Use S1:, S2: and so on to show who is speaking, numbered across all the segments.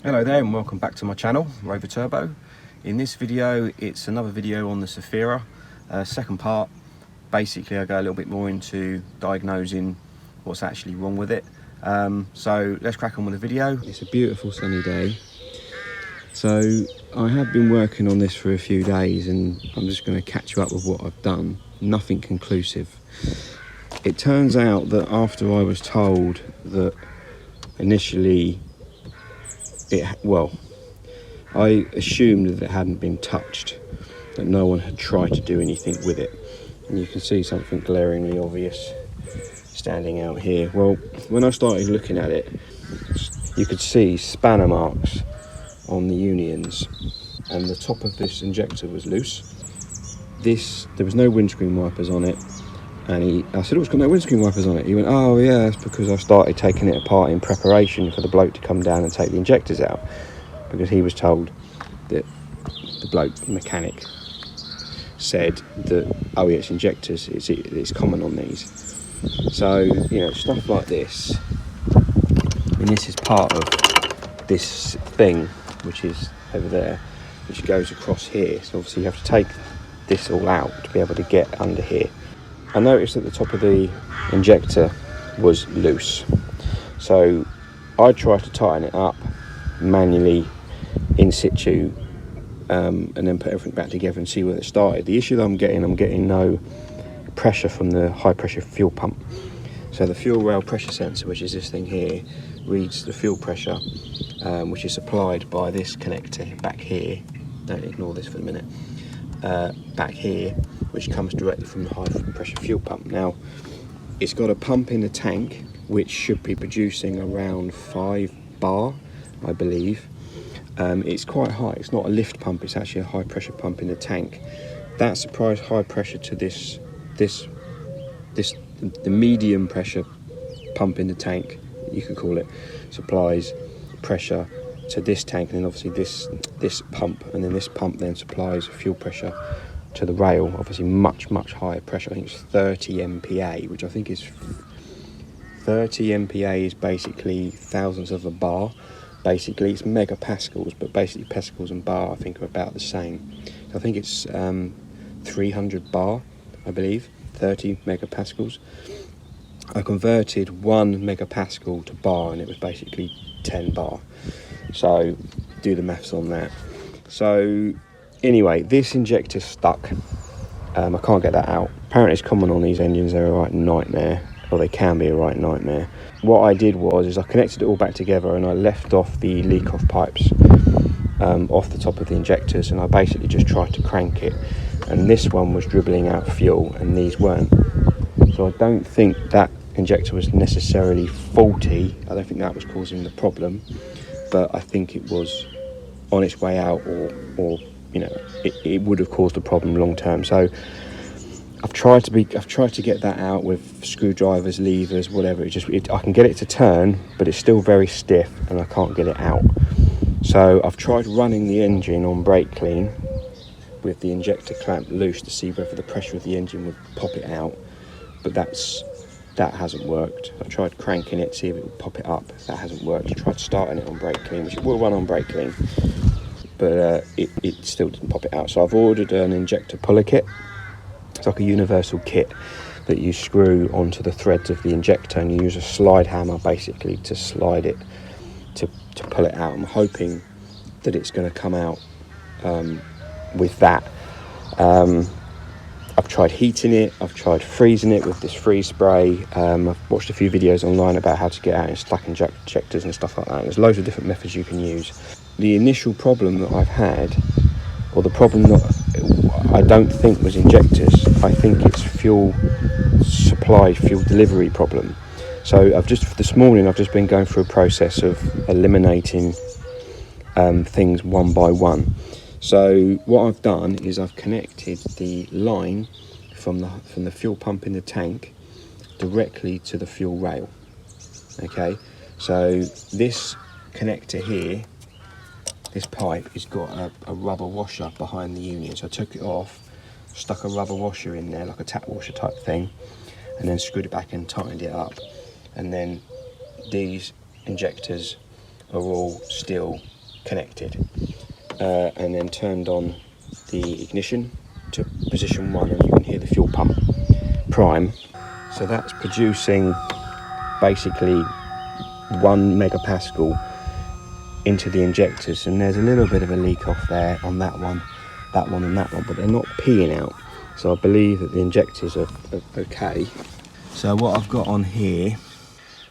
S1: Hello there and welcome back to my channel, Rover Turbo. In this video, it's another video on the Zafira, second part. Basically, I go a little bit more into diagnosing what's actually wrong with it. So let's crack on with the video. It's a beautiful sunny day. So I have been working on this for a few days and I'm just going to catch you up with what I've done. Nothing conclusive. It turns out that after I was told that initially I assumed that it hadn't been touched, that no one had tried to do anything with it. And you can see something glaringly obvious standing out here. Well, when I started looking at it, you could see spanner marks on the unions, and the top of this injector was loose. There was no windscreen wipers on it, and I said, "Oh, it's got no windscreen wipers on it." He went, "Oh yeah, that's because I started taking it apart in preparation for the bloke to come down and take the injectors out," because he was told that the bloke, the mechanic, said that, "Oh yeah, it's injectors, it's common on these." So, you know, stuff like this, and this is part of this thing, which is over there, which goes across here. So obviously you have to take this all out to be able to get under here. I noticed that the top of the injector was loose, so I tried to tighten it up manually in situ, and then put everything back together and see where it started. The issue that I'm getting no pressure from the high pressure fuel pump. So the fuel rail pressure sensor, which is this thing here, reads the fuel pressure, which is supplied by this connector back here. Don't ignore this for a minute. Back here, which comes directly from the high pressure fuel pump. Now, it's got a pump in the tank which should be producing around 5 bar, I believe. It's quite high. It's not a lift pump, it's actually a high pressure pump in the tank. That supplies high pressure to the medium pressure pump in the tank, you could call it, supplies pressure to this tank, and then obviously this pump, and then this pump then supplies fuel pressure to the rail, obviously much higher pressure. I think it's 30 MPa, which I think is 30 MPa is basically thousandths of a bar. Basically it's megapascals, but basically pascals and bar I think are about the same. So I think it's 300 bar, I believe, 30 megapascals. I converted 1 megapascal to bar and it was basically 10 bar. So do the maths on that. So anyway, this injector's stuck. I can't get that out. Apparently it's common on these engines, they're a right nightmare, or they can be a right nightmare. What I did was I connected it all back together and I left off the leak-off pipes off the top of the injectors, and I basically just tried to crank it, and this one was dribbling out fuel and these weren't. So I don't think that injector was necessarily faulty. I don't think that was causing the problem, but I think it was on its way out, or you know, it would have caused a problem long term. So I've tried to get that out with screwdrivers, levers, whatever. I can get it to turn, but it's still very stiff and I can't get it out. So I've tried running the engine on brake clean with the injector clamp loose to see whether the pressure of the engine would pop it out, but that hasn't worked. I've tried cranking it to see if it would pop it up. That hasn't worked. I tried starting it on brake clean, which it will run on brake clean, but it still didn't pop it out. So I've ordered an injector puller kit. It's like a universal kit that you screw onto the threads of the injector, and you use a slide hammer basically to slide it to pull it out. I'm hoping that it's going to come out with that. I've tried heating it, I've tried freezing it with this freeze spray. I've watched a few videos online about how to get out in stuck injectors and stuff like that. There's loads of different methods you can use. The initial problem that I've had, or the problem that I don't think was injectors, I think it's fuel supply, fuel delivery problem. So this morning I've just been going through a process of eliminating things one by one. So what I've done is I've connected the line from the fuel pump in the tank directly to the fuel rail. Okay, so this connector here, this pipe, has got a rubber washer behind the union. So I took it off, stuck a rubber washer in there, like a tap washer type thing, and then screwed it back and tightened it up. And then these injectors are all still connected. And then turned on the ignition to position 1, and you can hear the fuel pump prime. So that's producing basically 1 megapascal into the injectors, and there's a little bit of a leak off there on that one and that one, but they're not peeing out, so I believe that the injectors are okay. So what I've got on here,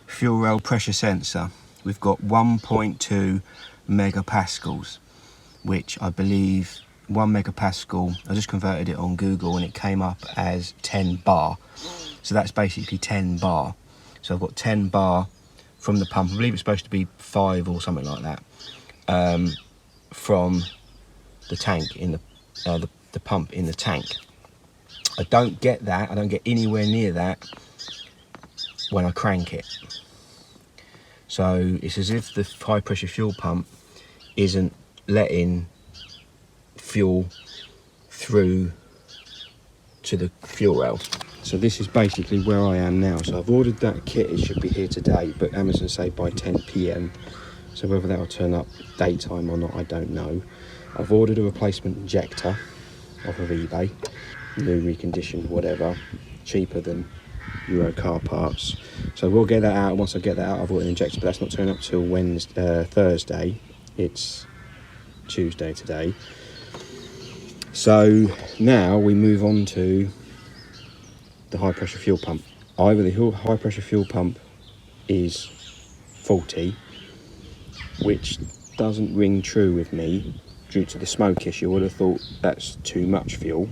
S1: fuel rail pressure sensor, we've got 1.2 megapascals, which I believe 1 megapascal, I just converted it on Google and it came up as 10 bar, so that's basically 10 bar. So I've got 10 bar from the pump. I believe it's supposed to be 5 or something like that, from the tank in the pump in the tank. I don't get that, I don't get anywhere near that when I crank it. So it's as if the high pressure fuel pump isn't letting fuel through to the fuel rail. So this is basically where I am now. So I've ordered that kit, it should be here today, but Amazon say by 10 PM. So whether that will turn up daytime or not, I don't know. I've ordered a replacement injector off of eBay, new, reconditioned, whatever, cheaper than Euro car parts. So we'll get that out. Once I get that out, I've ordered an injector, but that's not turning up till Thursday. It's Tuesday today. So now we move on to the high pressure fuel pump. Either the high pressure fuel pump is faulty, which doesn't ring true with me due to the smoke issue. I would have thought that's too much fuel.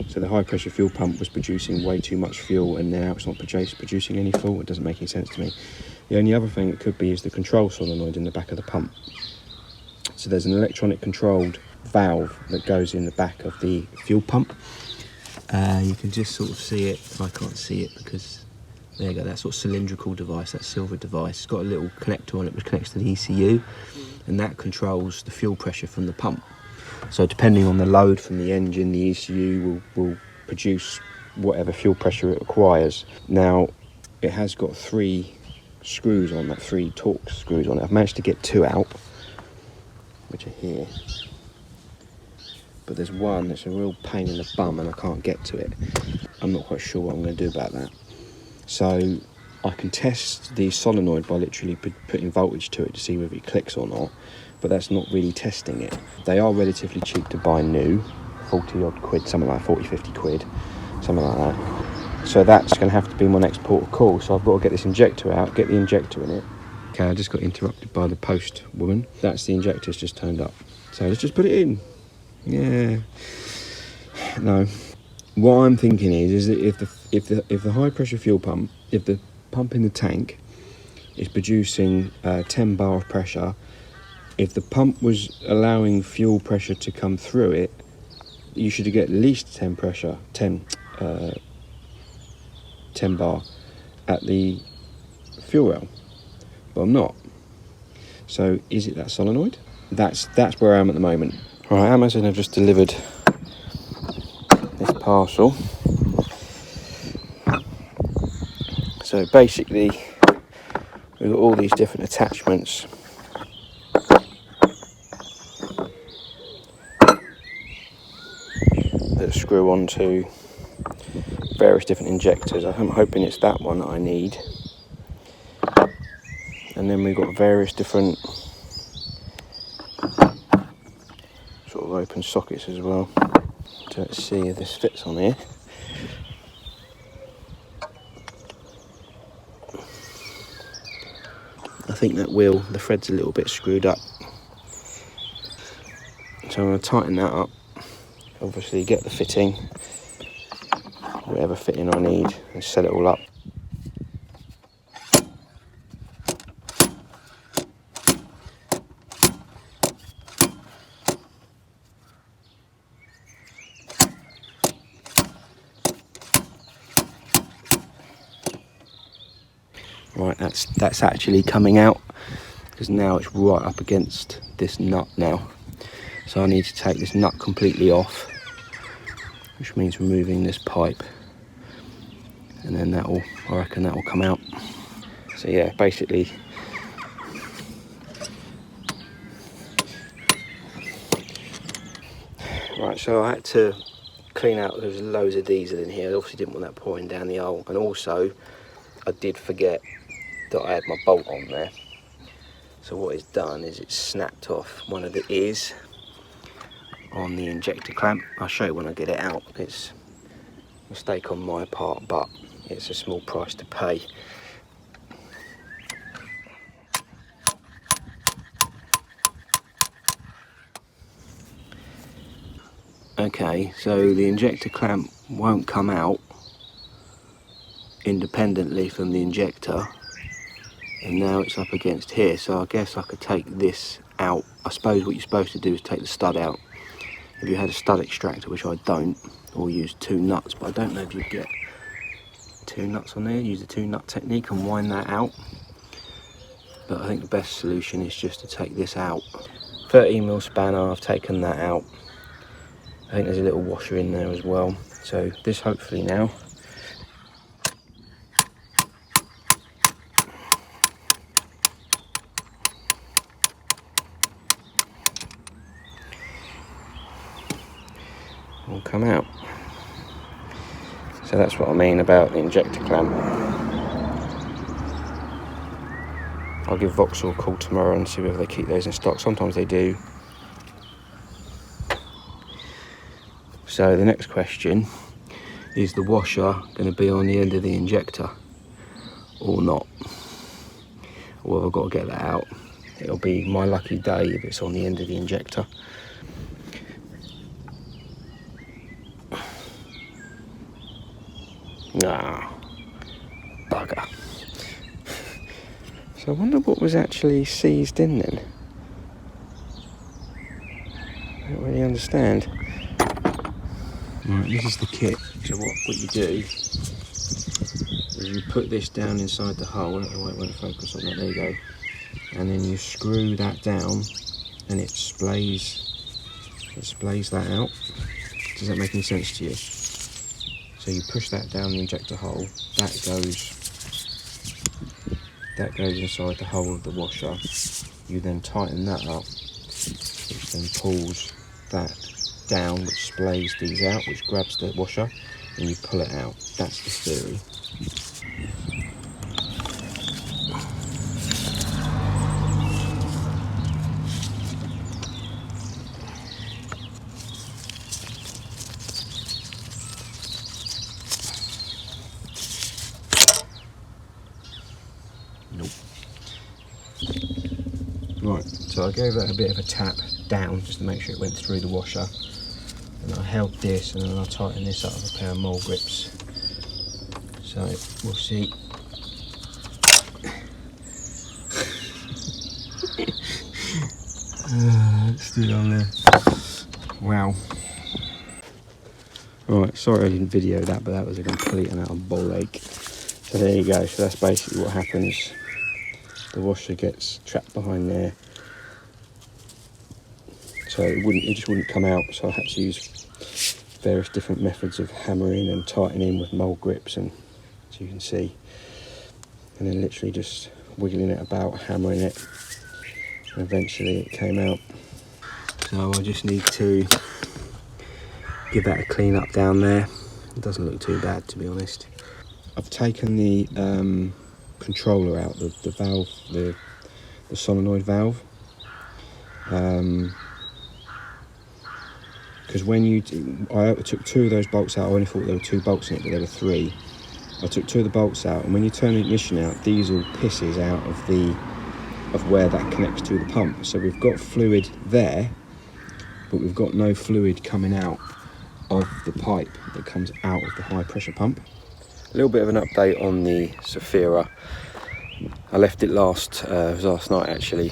S1: So the high pressure fuel pump was producing way too much fuel, and now it's not producing any fuel. It doesn't make any sense to me. The only other thing it could be is the control solenoid in the back of the pump. So there's an electronic controlled valve that goes in the back of the fuel pump. You can just sort of see it. I can't see it because there you go, that sort of cylindrical device, that silver device. It's got a little connector on it which connects to the ECU, and that controls the fuel pressure from the pump. So depending on the load from the engine, the ECU will produce whatever fuel pressure it requires. Now, it has got 3 screws on that, 3 Torx screws on it. I've managed to get 2 out, which are here. But there's one that's a real pain in the bum and I can't get to it. I'm not quite sure what I'm going to do about that. So I can test the solenoid by literally putting voltage to it to see whether it clicks or not, but that's not really testing it. They are relatively cheap to buy new, 40 odd quid, something like 40, 50 quid, something like that. So that's going to have to be my next port of call. So I've got to get this injector out, get the injector in it. Okay, I just got interrupted by the post woman. That's the injector's just turned up. So let's just put it in. Yeah. No. What I'm thinking is that if the high pressure fuel pump, if the pump in the tank is producing 10 bar of pressure, if the pump was allowing fuel pressure to come through it, you should get at least 10 bar at the fuel rail. But I'm not. So is it that solenoid? That's where I am at the moment. Right, Amazon have just delivered this parcel. So basically, we've got all these different attachments. That screw onto various different injectors. I'm hoping it's that one that I need. And then we've got various different sort of open sockets as well. So let's see if this fits on here. I think that the thread's a little bit screwed up. So I'm going to tighten that up. Obviously get the fitting, whatever fitting I need, and set it all up. Right, that's actually coming out, because now it's right up against this nut now. So I need to take this nut completely off, which means removing this pipe, and then I reckon that will come out. So yeah, basically Right, so I had to clean out, there's loads of diesel in here. I obviously didn't want that pouring down the hole, and also I did forget that I had my bolt on there. So what it's done is it's snapped off one of the ears on the injector clamp. I'll show you when I get it out. It's a mistake on my part, but it's a small price to pay. Okay, so the injector clamp won't come out independently from the injector, and now it's up against here, so I guess I could take this out. I suppose what you're supposed to do is take the stud out. If you had a stud extractor, which I don't, or use 2 nuts, but I don't know if you'd get 2 nuts on there, use the 2 nut technique and wind that out. But I think the best solution is just to take this out. 13mm spanner, I've taken that out. I think there's a little washer in there as well. So this hopefully now will come out. So that's what I mean about the injector clamp. I'll give Vauxhall a call tomorrow and see whether they keep those in stock. Sometimes they do. So the next question is, the washer going to be on the end of the injector or not? Well, I've got to get that out. It'll be my lucky day if it's on the end of the injector. Nah, bugger. So I wonder what was actually seized in then. I don't really understand. Right, this is the kit. So what you do is you put this down inside the hole. I don't know why it won't focus on that. There you go. And then you screw that down, and it splays that out. Does that make any sense to you? So you push that down the injector hole. That goes inside the hole of the washer. You then tighten that up, which then pulls that down, which splays these out, which grabs the washer, and you pull it out. That's the theory. Nope. Right, so I gave that a bit of a tap down just to make sure it went through the washer. And I held this, and then I tightened this up with a pair of mole grips. So we'll see. Let's do it on there. Wow. Alright, sorry I didn't video that, but that was a complete and utter ball ache. So there you go. So that's basically what happens. The washer gets trapped behind there. So it just wouldn't come out, so I had to use various different methods of hammering and tightening with mole grips, and as you can see, and then literally just wiggling it about, hammering it, and eventually it came out. So I just need to give that a clean up down there. It doesn't look too bad, to be honest. I've taken the controller out, the valve, the solenoid valve. Because I took 2 of those bolts out. I only thought there were 2 bolts in it, but there were 3. I took 2 of the bolts out, and when you turn the ignition out, diesel pisses out of where that connects to the pump. So we've got fluid there, but we've got no fluid coming out of the pipe that comes out of the high pressure pump. A little bit of an update on the Zafira. I left it last night actually.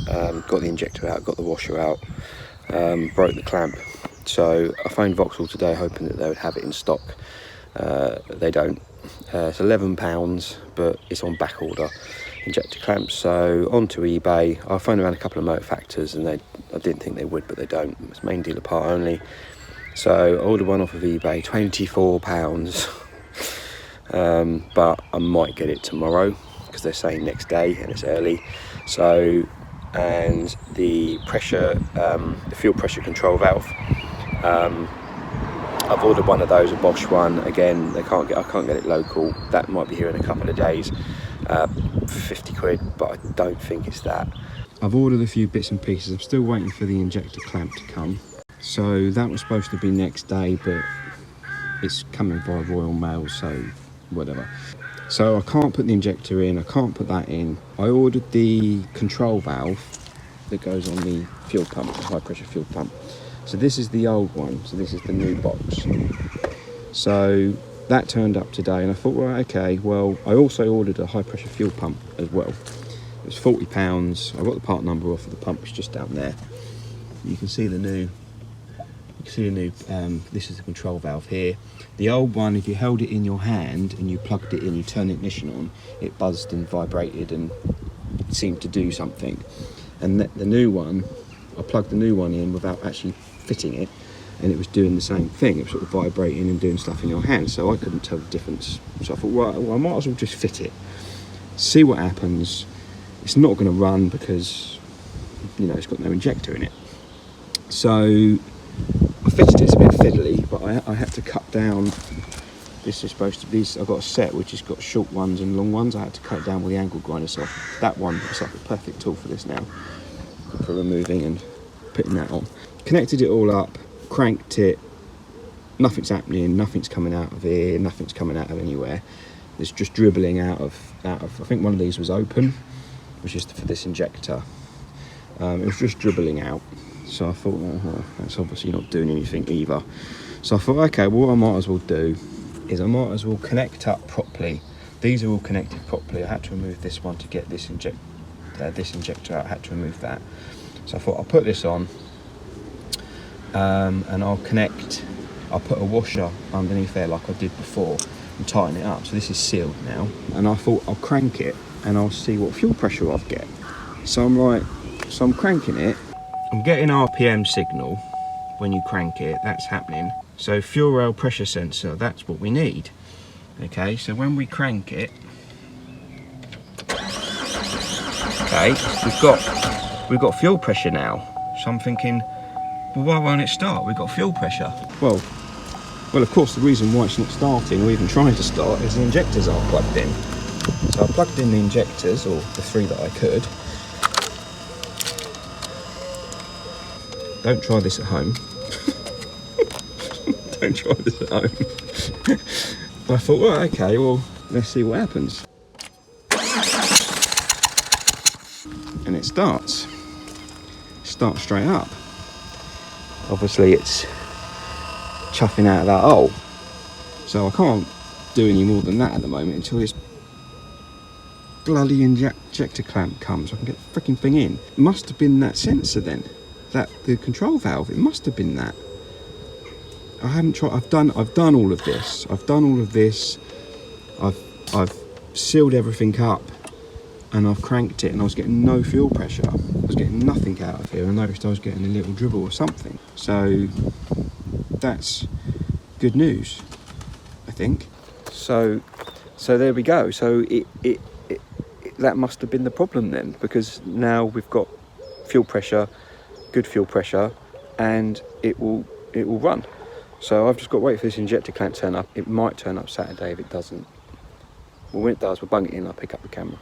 S1: Got the injector out, got the washer out, broke the clamp. So I phoned Vauxhall today hoping that they would have it in stock. They don't. It's £11, but it's on back order, injector clamps. So onto eBay. I phoned around a couple of motor factors, and I didn't think they would, but they don't. It's main dealer part only. So I ordered one off of eBay, £24. But I might get it tomorrow because they're saying next day and it's early. So, and the pressure, the fuel pressure control valve I've ordered one of those, a Bosch one. Again, I can't get it local. That might be here in a couple of days, for 50 quid, but I don't think it's that. I've ordered a few bits and pieces. I'm still waiting for the injector clamp to come. So that was supposed to be next day, but it's coming via Royal Mail, so whatever. So I can't put the injector in, I can't put that in. I ordered the control valve that goes on the fuel pump, the high pressure fuel pump. So this is the old one, so this is the new box. So that turned up today, and I thought, well, okay, well, I also ordered a high pressure fuel pump as well. It was £40. I got the part number off of the pump, it's just down there. You can see the new, this is the control valve here. The old one, if you held it in your hand and you plugged it in, you turned the ignition on, it buzzed and vibrated and seemed to do something. And the new one, I plugged the new one in without actually fitting it, and it was doing the same thing. It was sort of vibrating and doing stuff in your hand, so I couldn't tell the difference. So I thought, well, I might as well just fit it, see what happens. It's not going to run because, you know, it's got no injector in it. So I fitted it. It's a bit fiddly, but I had to cut down. This is supposed to be, I've got a set which has got short ones and long ones. I had to cut it down with the angle grinder, so that one is like a perfect tool for this now, for removing and putting that on. Connected it all up, cranked it, nothing's happening, nothing's coming out of here, nothing's coming out of anywhere. It's just dribbling out of, I think one of these was open, which is for this injector. It was just dribbling out. So I thought, well, that's obviously not doing anything either. So I thought, okay, well, what I might as well do is I might as well connect up properly. These are all connected properly. I had to remove this one to get this injector out. I had to remove that. So I thought I'll put this on, and I'll put a washer underneath there like I did before and tighten it up. So this is sealed now. And I thought I'll crank it and I'll see what fuel pressure I've get. So I'm cranking it. I'm getting RPM signal when you crank it, that's happening. So fuel rail pressure sensor, that's what we need. Okay, so when we crank it, okay, we've got fuel pressure now. So I'm thinking, well, why won't it start? We've got fuel pressure. Well, of course, the reason why it's not starting or even trying to start is the injectors aren't plugged in. So I plugged in the injectors, or the 3 that I could. Don't try this at home. Don't try this at home. I thought, well, okay, well, let's see what happens. And it starts. Starts straight up. Obviously, it's chuffing out of that hole. So I can't do any more than that at the moment until this bloody injector clamp comes. I can get the freaking thing in. It must have been that sensor then. The control valve, it must have been that. I haven't tried. I've done all of this. I've sealed everything up, and I've cranked it, and I was getting no fuel pressure. I was getting nothing out of here. I noticed I was getting a little dribble or something. So that's good news, I think. So there we go. So it that must have been the problem then, because now we've got fuel pressure. Good fuel pressure, and it will run. So I've just got to wait for this injector clamp to turn up. It might turn up Saturday. If it doesn't, well, when it does, we'll bung it in, I'll pick up the camera.